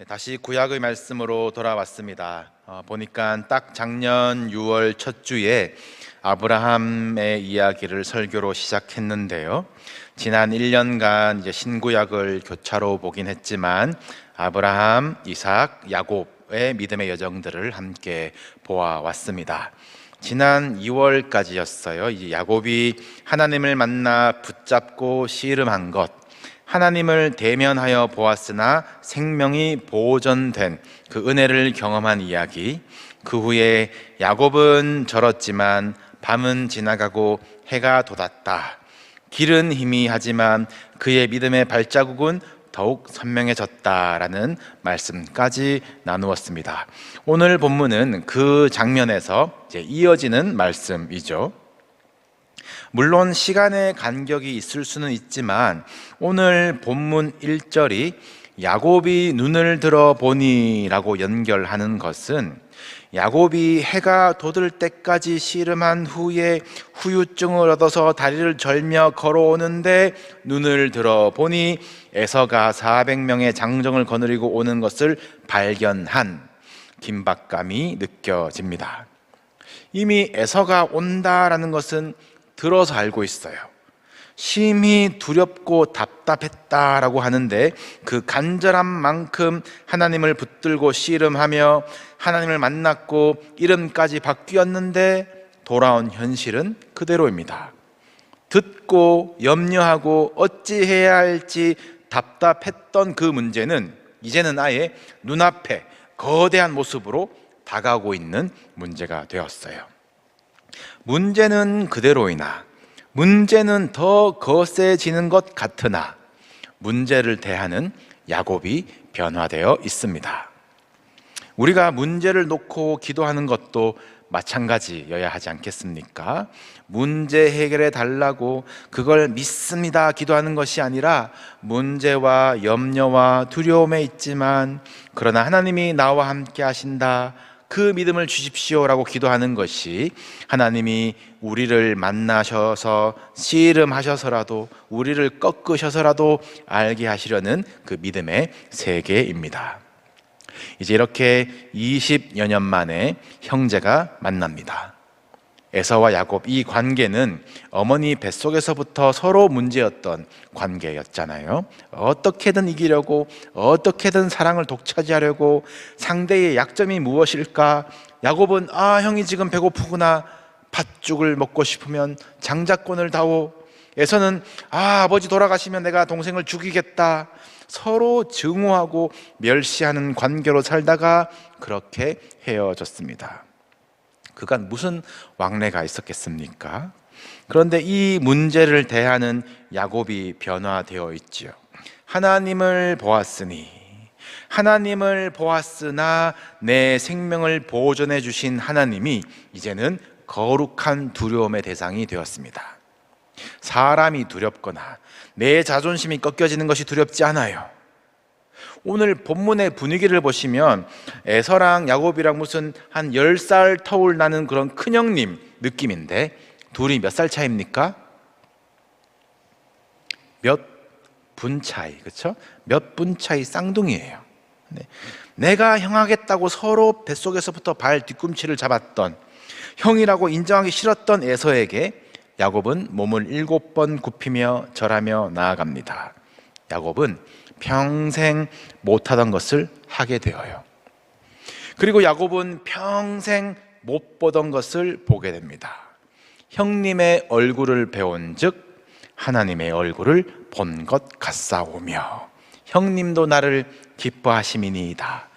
다시 구약의 말씀으로 돌아왔습니다. 보니까 딱 작년 6월 첫 주에 아브라함의 이야기를 설교로 시작했는데요. 지난 1년간 이제 신구약을 교차로 보긴 했지만 아브라함, 이삭, 야곱의 믿음의 여정들을 함께 보아왔습니다. 지난 2월까지였어요. 이제 야곱이 하나님을 만나 붙잡고 씨름한 것, 하나님을 대면하여 보았으나 생명이 보존된 그 은혜를 경험한 이야기. 그 후에 야곱은 절었지만 밤은 지나가고 해가 돋았다. 길은 희미하지만 그의 믿음의 발자국은 더욱 선명해졌다라는 말씀까지 나누었습니다. 오늘 본문은 그 장면에서 이제 이어지는 말씀이죠. 물론 시간의 간격이 있을 수는 있지만 오늘 본문 1절이 야곱이 눈을 들어 보니 라고 연결하는 것은 야곱이 해가 돋을 때까지 씨름한 후에 후유증을 얻어서 다리를 절며 걸어오는데 눈을 들어 보니 에서가 400명의 장정을 거느리고 오는 것을 발견한 긴박감이 느껴집니다. 이미 에서가 온다라는 것은 들어서 알고 있어요. 심히 두렵고 답답했다라고 하는데 그 간절한 만큼 하나님을 붙들고 씨름하며 하나님을 만났고 이름까지 바뀌었는데 돌아온 현실은 그대로입니다. 듣고 염려하고 어찌해야 할지 답답했던 그 문제는 이제는 아예 눈앞에 거대한 모습으로 다가오고 있는 문제가 되었어요. 문제는 그대로이나 문제는 더 거세지는 것 같으나 문제를 대하는 야곱이 변화되어 있습니다. 우리가 문제를 놓고 기도하는 것도 마찬가지여야 하지 않겠습니까? 문제 해결해 달라고 그걸 믿습니다 기도하는 것이 아니라 문제와 염려와 두려움에 있지만 그러나 하나님이 나와 함께 하신다, 그 믿음을 주십시오라고 기도하는 것이 하나님이 우리를 만나셔서 씨름하셔서라도 우리를 꺾으셔서라도 알게 하시려는 그 믿음의 세계입니다. 이제 이렇게 20여 년 만에 형제가 만납니다. 에서와 야곱, 이 관계는 어머니 뱃속에서부터 서로 문제였던 관계였잖아요. 어떻게든 이기려고, 어떻게든 사랑을 독차지하려고 상대의 약점이 무엇일까? 야곱은 형이 지금 배고프구나, 팥죽을 먹고 싶으면 장자권을 다오. 에서는 아버지 돌아가시면 내가 동생을 죽이겠다. 서로 증오하고 멸시하는 관계로 살다가 그렇게 헤어졌습니다. 그간 무슨 왕래가 있었겠습니까? 그런데 이 문제를 대하는 야곱이 변화되어 있지요. 하나님을 보았으나 내 생명을 보존해 주신 하나님이 이제는 거룩한 두려움의 대상이 되었습니다. 사람이 두렵거나 내 자존심이 꺾여지는 것이 두렵지 않아요. 오늘 본문의 분위기를 보시면 에서랑 야곱이랑 무슨 한 10살 터울 나는 그런 큰형님 느낌인데 둘이 몇 살 차이입니까? 몇 분 차이, 그렇죠? 몇 분 차이 쌍둥이에요. 내가 형하겠다고 서로 뱃속에서부터 발 뒤꿈치를 잡았던, 형이라고 인정하기 싫었던 에서에게 야곱은 몸을 7번 굽히며 절하며 나아갑니다. 야곱은 평생 못하던 것을 하게 되어요. 그리고 야곱은 평생 못 보던 것을 보게 됩니다. 형님의 얼굴을 배운 즉 하나님의 얼굴을 본 것 같사오며 형님도 나를 기뻐하심이니이다.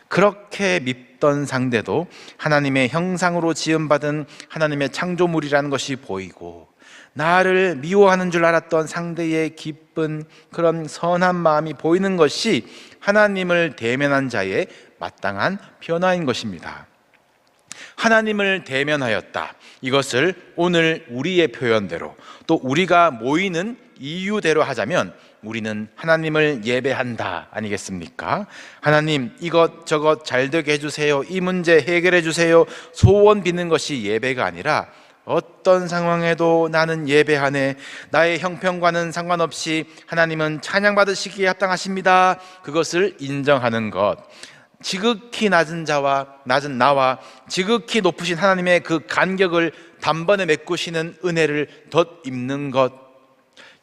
그렇게 밉던 상대도 하나님의 형상으로 지음받은 하나님의 창조물이라는 것이 보이고, 나를 미워하는 줄 알았던 상대의 기쁜 그런 선한 마음이 보이는 것이 하나님을 대면한 자의 마땅한 변화인 것입니다. 하나님을 대면하였다. 이것을 오늘 우리의 표현대로 또 우리가 모이는 이유대로 하자면 우리는 하나님을 예배한다 아니겠습니까? 하나님 이것저것 잘 되게 해주세요, 이 문제 해결해 주세요, 소원 빚는 것이 예배가 아니라 어떤 상황에도 나는 예배하네. 나의 형편과는 상관없이 하나님은 찬양받으시기에 합당하십니다. 그것을 인정하는 것. 지극히 낮은 나와 지극히 높으신 하나님의 그 간격을 단번에 메꾸시는 은혜를 덧입는 것.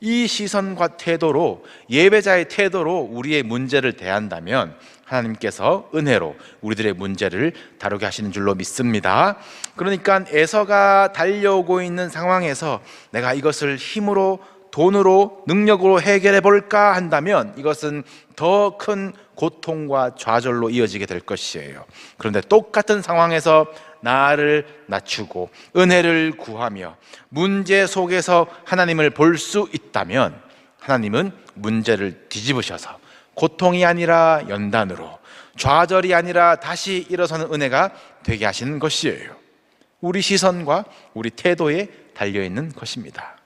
이 시선과 태도로, 예배자의 태도로 우리의 문제를 대한다면 하나님께서 은혜로 우리들의 문제를 다루게 하시는 줄로 믿습니다. 그러니까 에서가 달려오고 있는 상황에서 내가 이것을 힘으로, 돈으로, 능력으로 해결해 볼까 한다면 이것은 더 큰 고통과 좌절로 이어지게 될 것이에요. 그런데 똑같은 상황에서 나를 낮추고 은혜를 구하며 문제 속에서 하나님을 볼 수 있다면 하나님은 문제를 뒤집으셔서 고통이 아니라 연단으로, 좌절이 아니라 다시 일어서는 은혜가 되게 하시는 것이에요. 우리 시선과 우리 태도에 달려있는 것입니다.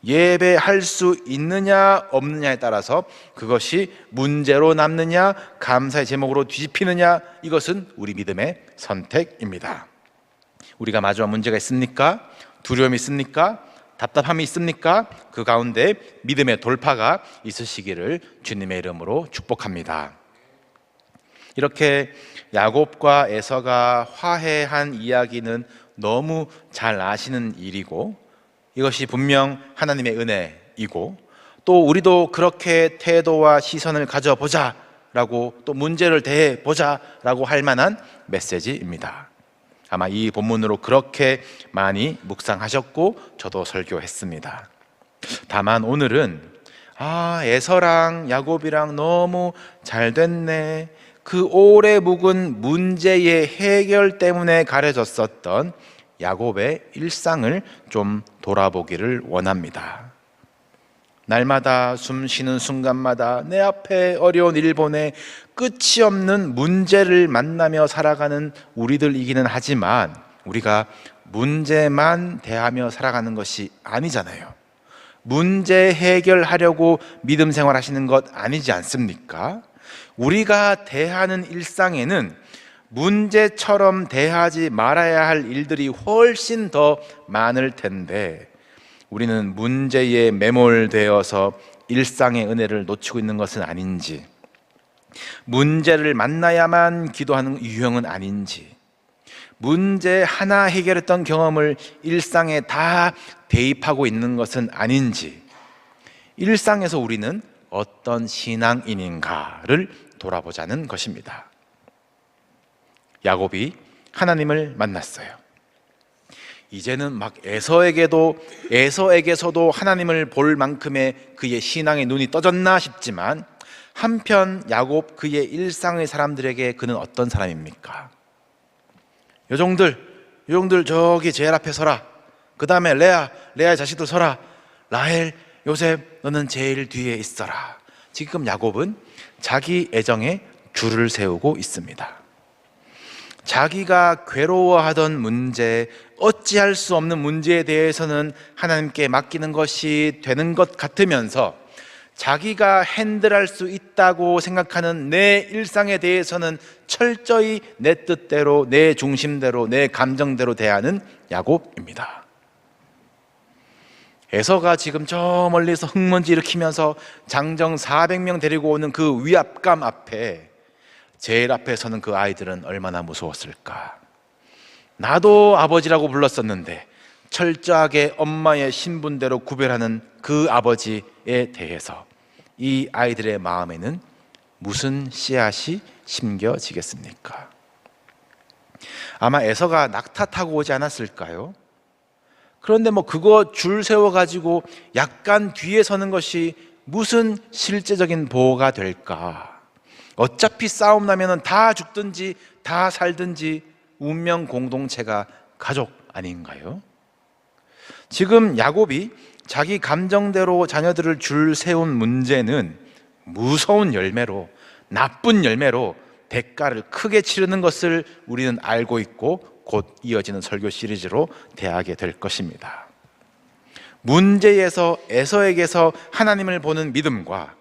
예배할 수 있느냐 없느냐에 따라서 그것이 문제로 남느냐 감사의 제목으로 뒤집히느냐, 이것은 우리 믿음의 선택입니다. 우리가 마주한 문제가 있습니까? 두려움이 있습니까? 답답함이 있습니까? 그 가운데 믿음의 돌파가 있으시기를 주님의 이름으로 축복합니다. 이렇게 야곱과 에서가 화해한 이야기는 너무 잘 아시는 일이고, 이것이 분명 하나님의 은혜이고, 또 우리도 그렇게 태도와 시선을 가져보자 라고, 또 문제를 대해보자 라고 할 만한 메시지입니다. 아마 이 본문으로 그렇게 많이 묵상하셨고 저도 설교했습니다. 다만 오늘은 에서랑 야곱이랑 너무 잘 됐네, 그 오래 묵은 문제의 해결 때문에 가려졌었던 야곱의 일상을 좀 돌아보기를 원합니다. 날마다 숨 쉬는 순간마다 내 앞에 어려운 일 보내 끝이 없는 문제를 만나며 살아가는 우리들이기는 하지만, 우리가 문제만 대하며 살아가는 것이 아니잖아요. 문제 해결하려고 믿음 생활하시는 것 아니지 않습니까? 우리가 대하는 일상에는 문제처럼 대하지 말아야 할 일들이 훨씬 더 많을 텐데, 우리는 문제에 매몰되어서 일상의 은혜를 놓치고 있는 것은 아닌지, 문제를 만나야만 기도하는 유형은 아닌지, 문제 하나 해결했던 경험을 일상에 다 대입하고 있는 것은 아닌지, 일상에서 우리는 어떤 신앙인인가를 돌아보자는 것입니다. 야곱이 하나님을 만났어요. 이제는 막 에서에게서도 하나님을 볼 만큼의 그의 신앙의 눈이 떠졌나 싶지만, 한편 야곱 그의 일상의 사람들에게 그는 어떤 사람입니까? 요정들 저기 제일 앞에 서라. 그 다음에 레아의 자식들 서라. 라헬, 요셉 너는 제일 뒤에 있어라. 지금 야곱은 자기 애정에 줄을 세우고 있습니다. 자기가 괴로워하던 문제, 어찌할 수 없는 문제에 대해서는 하나님께 맡기는 것이 되는 것 같으면서, 자기가 핸들할 수 있다고 생각하는 내 일상에 대해서는 철저히 내 뜻대로, 내 중심대로, 내 감정대로 대하는 야곱입니다. 에서가 지금 저 멀리서 흙먼지 일으키면서 장정 400명 데리고 오는 그 위압감 앞에, 제일 앞에 서는 그 아이들은 얼마나 무서웠을까. 나도 아버지라고 불렀었는데 철저하게 엄마의 신분대로 구별하는 그 아버지에 대해서 이 아이들의 마음에는 무슨 씨앗이 심겨지겠습니까? 아마 에서가 낙타 타고 오지 않았을까요? 그런데 그거 줄 세워가지고 약간 뒤에 서는 것이 무슨 실제적인 보호가 될까? 어차피 싸움 나면 다 죽든지 다 살든지 운명 공동체가 가족 아닌가요? 지금 야곱이 자기 감정대로 자녀들을 줄 세운 문제는 무서운 열매로, 나쁜 열매로 대가를 크게 치르는 것을 우리는 알고 있고 곧 이어지는 설교 시리즈로 대하게 될 것입니다. 문제에서, 에서에게서 하나님을 보는 믿음과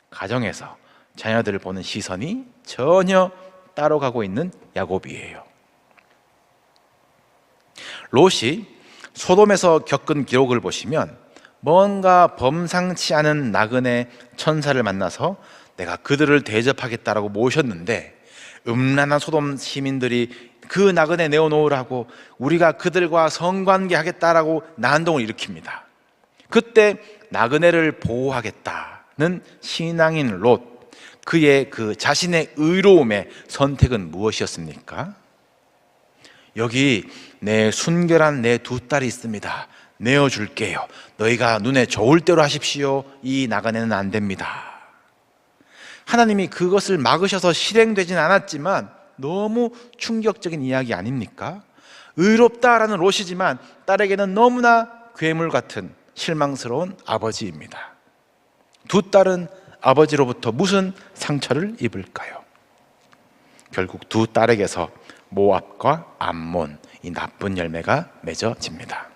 가정에서 자녀들을 보는 시선이 전혀 따로 가고 있는 야곱이에요. 롯이 소돔에서 겪은 기록을 보시면 뭔가 범상치 않은 나그네 천사를 만나서 내가 그들을 대접하겠다라고 모셨는데, 음란한 소돔 시민들이 그 나그네 내어놓으라고 우리가 그들과 성관계하겠다라고 난동을 일으킵니다. 그때 나그네를 보호하겠다는 신앙인 롯, 그의 그 자신의 의로움의 선택은 무엇이었습니까? 여기 내 순결한 내 두 딸이 있습니다. 내어줄게요. 너희가 눈에 좋을 대로 하십시오. 이 나그네는 안 됩니다. 하나님이 그것을 막으셔서 실행되진 않았지만 너무 충격적인 이야기 아닙니까? 의롭다라는 롯이지만 딸에게는 너무나 괴물 같은 실망스러운 아버지입니다. 두 딸은 아버지로부터 무슨 상처를 입을까요? 결국 두 딸에게서 모압과 암몬, 이 나쁜 열매가 맺어집니다.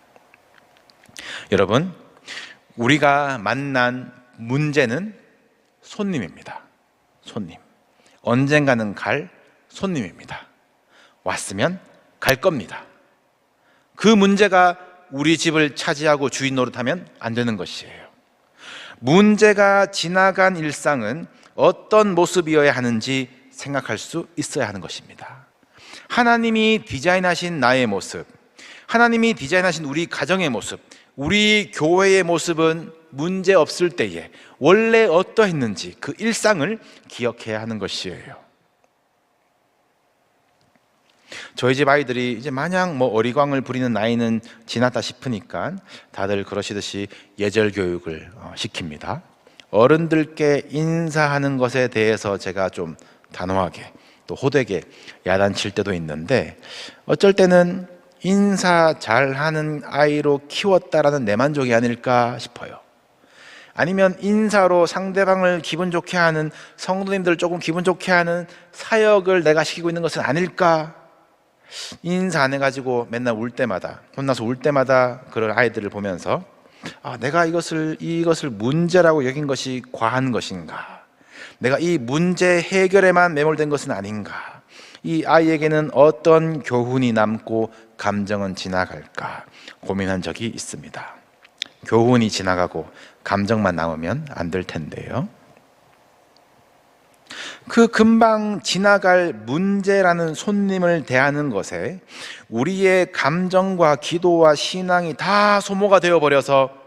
여러분, 우리가 만난 문제는 손님입니다. 손님. 언젠가는 갈 손님입니다. 왔으면 갈 겁니다. 그 문제가 우리 집을 차지하고 주인 노릇하면 안 되는 것이에요. 문제가 지나간 일상은 어떤 모습이어야 하는지 생각할 수 있어야 하는 것입니다. 하나님이 디자인하신 나의 모습, 하나님이 디자인하신 우리 가정의 모습, 우리 교회의 모습은 문제 없을 때에 원래 어떠했는지 그 일상을 기억해야 하는 것이에요. 저희 집 아이들이 이제 마냥 어리광을 부리는 나이는 지났다 싶으니까 다들 그러시듯이 예절 교육을 시킵니다. 어른들께 인사하는 것에 대해서 제가 좀 단호하게 또 호되게 야단칠 때도 있는데, 어쩔 때는 인사 잘하는 아이로 키웠다라는 내 만족이 아닐까 싶어요. 아니면 인사로 상대방을 기분 좋게 하는, 성도님들 조금 기분 좋게 하는 사역을 내가 시키고 있는 것은 아닐까. 인사 안 해가지고 맨날 울 때마다, 혼나서 울 때마다 그런 아이들을 보면서 내가 이것을 문제라고 여긴 것이 과한 것인가, 내가 이 문제 해결에만 매몰된 것은 아닌가, 이 아이에게는 어떤 교훈이 남고 감정은 지나갈까 고민한 적이 있습니다. 교훈이 지나가고 감정만 남으면 안 될 텐데요. 그 금방 지나갈 문제라는 손님을 대하는 것에 우리의 감정과 기도와 신앙이 다 소모가 되어버려서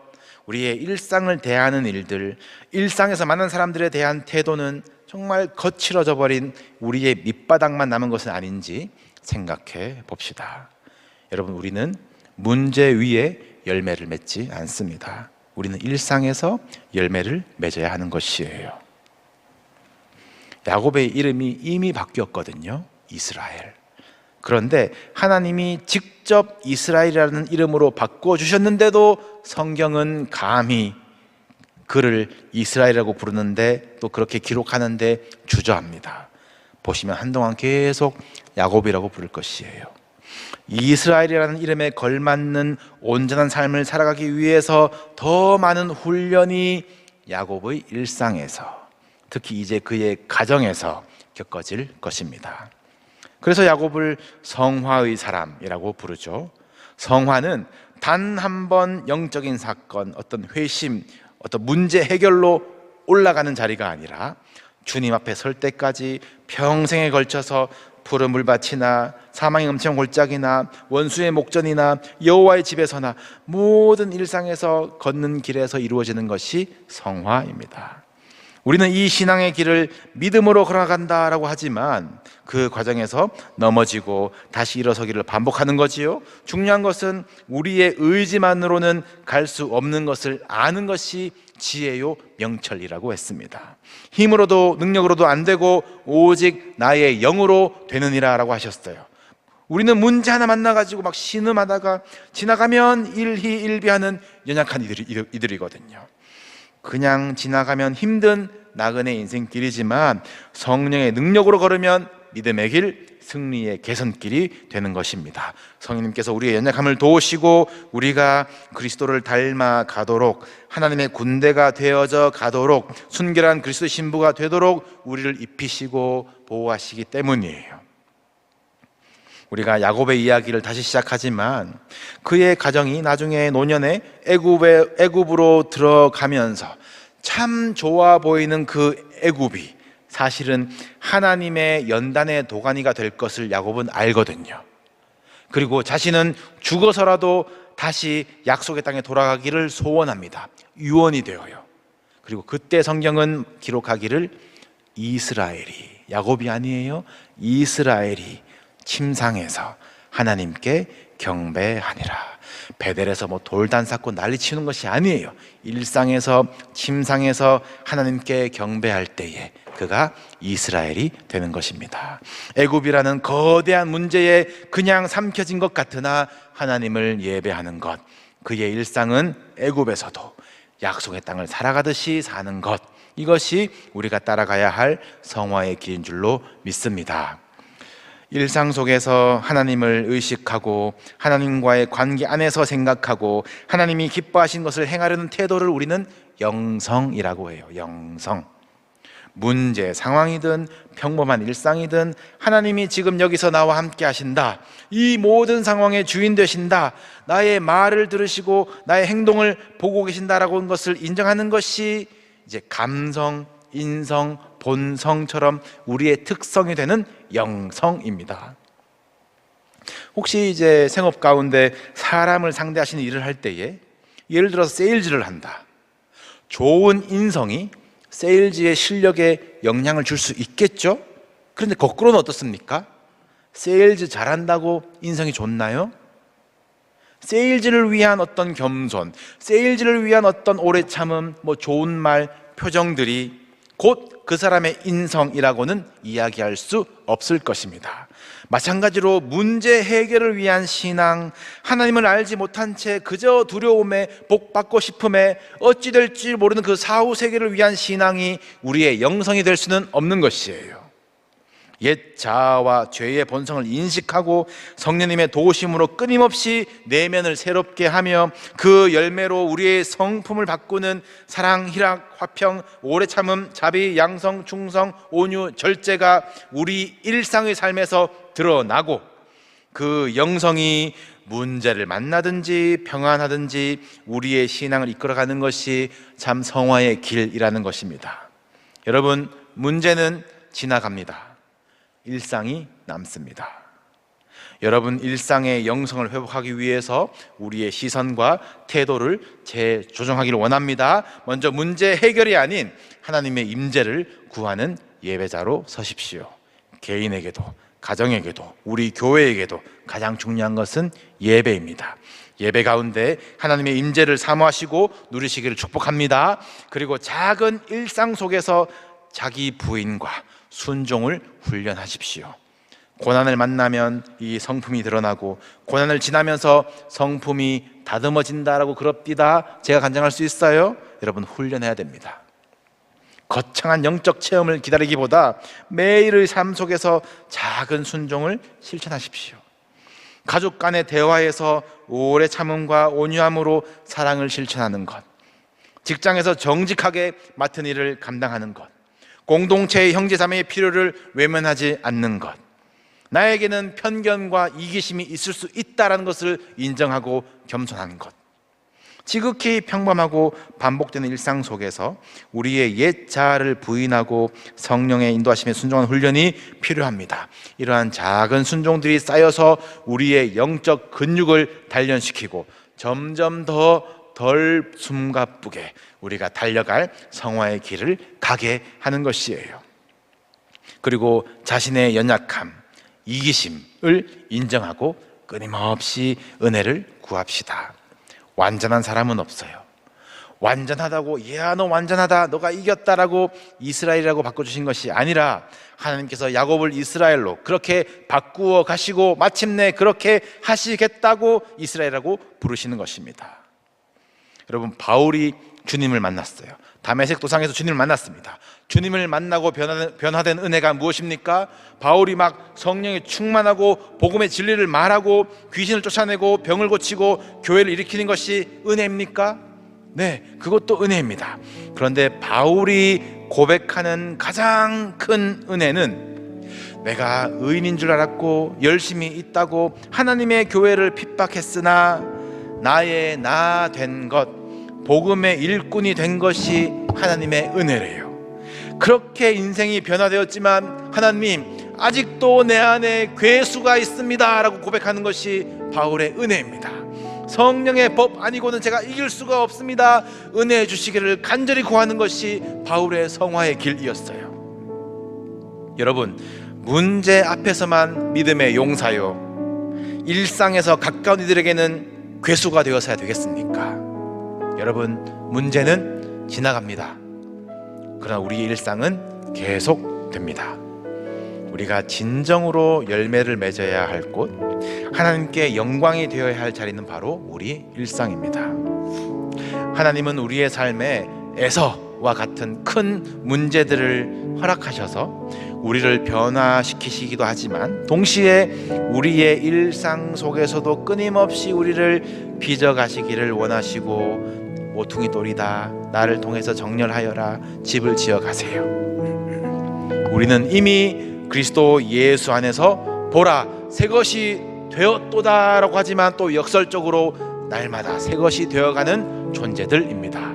우리의 일상을 대하는 일들, 일상에서 만난 사람들에 대한 태도는 정말 거칠어져 버린 우리의 밑바닥만 남은 것은 아닌지 생각해 봅시다. 여러분, 우리는 문제 위에 열매를 맺지 않습니다. 우리는 일상에서 열매를 맺어야 하는 것이에요. 야곱의 이름이 이미 바뀌었거든요. 이스라엘. 그런데 하나님이 직접 이스라엘이라는 이름으로 바꿔주셨는데도 성경은 감히 그를 이스라엘이라고 부르는데, 또 그렇게 기록하는데 주저합니다. 보시면 한동안 계속 야곱이라고 부를 것이에요. 이스라엘이라는 이름에 걸맞는 온전한 삶을 살아가기 위해서 더 많은 훈련이 야곱의 일상에서, 특히 이제 그의 가정에서 겪어질 것입니다. 그래서 야곱을 성화의 사람이라고 부르죠. 성화는 단 한 번 영적인 사건, 어떤 회심, 어떤 문제 해결로 올라가는 자리가 아니라 주님 앞에 설 때까지 평생에 걸쳐서 푸른 물밭이나 사망의 음침한 골짜기나 원수의 목전이나 여호와의 집에서나 모든 일상에서 걷는 길에서 이루어지는 것이 성화입니다. 우리는 이 신앙의 길을 믿음으로 걸어간다라고 하지만 그 과정에서 넘어지고 다시 일어서기를 반복하는 거지요. 중요한 것은 우리의 의지만으로는 갈 수 없는 것을 아는 것이 지혜요 명철이라고 했습니다. 힘으로도 능력으로도 안 되고 오직 나의 영으로 되느니라 라고 하셨어요. 우리는 문제 하나 만나가지고 막 신음하다가 지나가면 일희일비하는 연약한 이들이거든요. 그냥 지나가면 힘든 나그네 인생길이지만 성령의 능력으로 걸으면 믿음의 길, 승리의 개선길이 되는 것입니다. 성령님께서 우리의 연약함을 도우시고 우리가 그리스도를 닮아 가도록, 하나님의 군대가 되어져 가도록, 순결한 그리스도 신부가 되도록 우리를 입히시고 보호하시기 때문이에요. 우리가 야곱의 이야기를 다시 시작하지만 그의 가정이 나중에 노년에 애굽으로 들어가면서 참 좋아 보이는 그 애굽이 사실은 하나님의 연단의 도가니가 될 것을 야곱은 알거든요. 그리고 자신은 죽어서라도 다시 약속의 땅에 돌아가기를 소원합니다. 유언이 되어요. 그리고 그때 성경은 기록하기를 이스라엘이, 야곱이 아니에요, 이스라엘이 침상에서 하나님께 경배하니라. 베델에서 돌단 쌓고 난리 치는 것이 아니에요. 일상에서, 침상에서 하나님께 경배할 때에 그가 이스라엘이 되는 것입니다. 애굽이라는 거대한 문제에 그냥 삼켜진 것 같으나 하나님을 예배하는 것, 그의 일상은 애굽에서도 약속의 땅을 살아가듯이 사는 것, 이것이 우리가 따라가야 할 성화의 길인 줄로 믿습니다. 일상 속에서 하나님을 의식하고 하나님과의 관계 안에서 생각하고 하나님이 기뻐하신 것을 행하려는 태도를 우리는 영성이라고 해요. 영성. 문제, 상황이든 평범한 일상이든 하나님이 지금 여기서 나와 함께 하신다, 이 모든 상황의 주인 되신다, 나의 말을 들으시고 나의 행동을 보고 계신다라고 하는 것을 인정하는 것이 이제 감성, 인성, 본성처럼 우리의 특성이 되는 영성입니다. 혹시 이제 생업 가운데 사람을 상대하시는 일을 할 때에 예를 들어서 세일즈를 한다. 좋은 인성이 세일즈의 실력에 영향을 줄 수 있겠죠? 그런데 거꾸로는 어떻습니까? 세일즈 잘한다고 인성이 좋나요? 세일즈를 위한 어떤 겸손, 세일즈를 위한 어떤 오래 참음, 좋은 말, 표정들이 곧 그 사람의 인성이라고는 이야기할 수 없을 것입니다. 마찬가지로 문제 해결을 위한 신앙, 하나님을 알지 못한 채 그저 두려움에, 복받고 싶음에 어찌 될지 모르는 그 사후 세계를 위한 신앙이 우리의 영성이 될 수는 없는 것이에요. 옛 자아와 죄의 본성을 인식하고 성령님의 도우심으로 끊임없이 내면을 새롭게 하며 그 열매로 우리의 성품을 바꾸는 사랑, 희락, 화평, 오래 참음, 자비, 양성, 충성, 온유, 절제가 우리 일상의 삶에서 드러나고 그 영성이 문제를 만나든지 평안하든지 우리의 신앙을 이끌어가는 것이 참 성화의 길이라는 것입니다. 여러분, 문제는 지나갑니다. 일상이 남습니다. 여러분, 일상의 영성을 회복하기 위해서 우리의 시선과 태도를 재조정하기를 원합니다. 먼저 문제 해결이 아닌 하나님의 임재를 구하는 예배자로 서십시오. 개인에게도, 가정에게도, 우리 교회에게도 가장 중요한 것은 예배입니다. 예배 가운데 하나님의 임재를 사모하시고 누리시기를 축복합니다. 그리고 작은 일상 속에서 자기 부인과 순종을 훈련하십시오. 고난을 만나면 이 성품이 드러나고 고난을 지나면서 성품이 다듬어진다라고 그럽디다 제가 간증할 수 있어요? 여러분, 훈련해야 됩니다. 거창한 영적 체험을 기다리기보다 매일의 삶 속에서 작은 순종을 실천하십시오. 가족 간의 대화에서 오래 참음과 온유함으로 사랑을 실천하는 것, 직장에서 정직하게 맡은 일을 감당하는 것, 공동체의 형제자매의 필요를 외면하지 않는 것, 나에게는 편견과 이기심이 있을 수 있다는 것을 인정하고 겸손하는 것, 지극히 평범하고 반복되는 일상 속에서 우리의 옛 자아를 부인하고 성령의 인도하심에 순종하는 훈련이 필요합니다. 이러한 작은 순종들이 쌓여서 우리의 영적 근육을 단련시키고 점점 더 덜 숨가쁘게 우리가 달려갈 성화의 길을 가게 하는 것이에요. 그리고 자신의 연약함, 이기심을 인정하고 끊임없이 은혜를 구합시다. 완전한 사람은 없어요. 완전하다고, 야, 너 완전하다, 너가 이겼다라고 이스라엘이라고 바꿔주신 것이 아니라 하나님께서 야곱을 이스라엘로 그렇게 바꾸어 가시고 마침내 그렇게 하시겠다고 이스라엘이라고 부르시는 것입니다. 여러분, 바울이 주님을 만났어요. 다메섹 도상에서 주님을 만났습니다. 주님을 만나고 변화된 은혜가 무엇입니까? 바울이 막 성령에 충만하고 복음의 진리를 말하고 귀신을 쫓아내고 병을 고치고 교회를 일으키는 것이 은혜입니까? 네, 그것도 은혜입니다. 그런데 바울이 고백하는 가장 큰 은혜는 내가 의인인 줄 알았고 열심히 있다고 하나님의 교회를 핍박했으나 나의 나 된 것, 복음의 일꾼이 된 것이 하나님의 은혜래요. 그렇게 인생이 변화되었지만 하나님, 아직도 내 안에 괴수가 있습니다 라고 고백하는 것이 바울의 은혜입니다. 성령의 법 아니고는 제가 이길 수가 없습니다. 은혜 주시기를 간절히 구하는 것이 바울의 성화의 길이었어요. 여러분, 문제 앞에서만 믿음의 용사요, 일상에서 가까운 이들에게는 괴수가 되어서야 되겠습니까? 여러분, 문제는 지나갑니다. 그러나 우리의 일상은 계속됩니다. 우리가 진정으로 열매를 맺어야 할 곳, 하나님께 영광이 되어야 할 자리는 바로 우리 일상입니다. 하나님은 우리의 삶에 에서와 같은 큰 문제들을 허락하셔서 우리를 변화시키시기도 하지만 동시에 우리의 일상 속에서도 끊임없이 우리를 빚어가시기를 원하시고, 모퉁이 돌이다, 나를 통해서 정렬하여라, 집을 지어가세요. 우리는 이미 그리스도 예수 안에서 보라 새것이 되었도다 라고 하지만 또 역설적으로 날마다 새것이 되어가는 존재들입니다.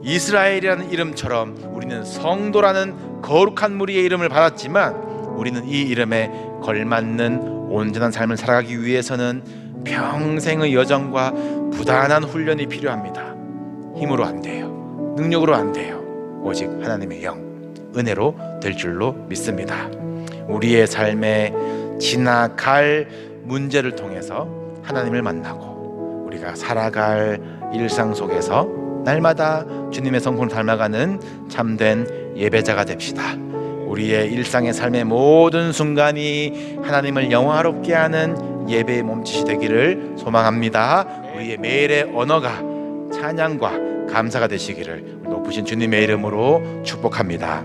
이스라엘이라는 이름처럼 우리는 성도라는 거룩한 무리의 이름을 받았지만 우리는 이 이름에 걸맞는 온전한 삶을 살아가기 위해서는 평생의 여정과 부단한 훈련이 필요합니다. 힘으로 안 돼요. 능력으로 안 돼요. 오직 하나님의 영, 은혜로 될 줄로 믿습니다. 우리의 삶에 지나갈 문제를 통해서 하나님을 만나고 우리가 살아갈 일상 속에서 날마다 주님의 성품을 닮아가는 참된 예배자가 됩시다. 우리의 일상의 삶의 모든 순간이 하나님을 영화롭게 하는 예배의 몸짓이 되기를 소망합니다. 우리의 매일의 언어가 찬양과 감사가 되시기를 높으신 주님의 이름으로 축복합니다.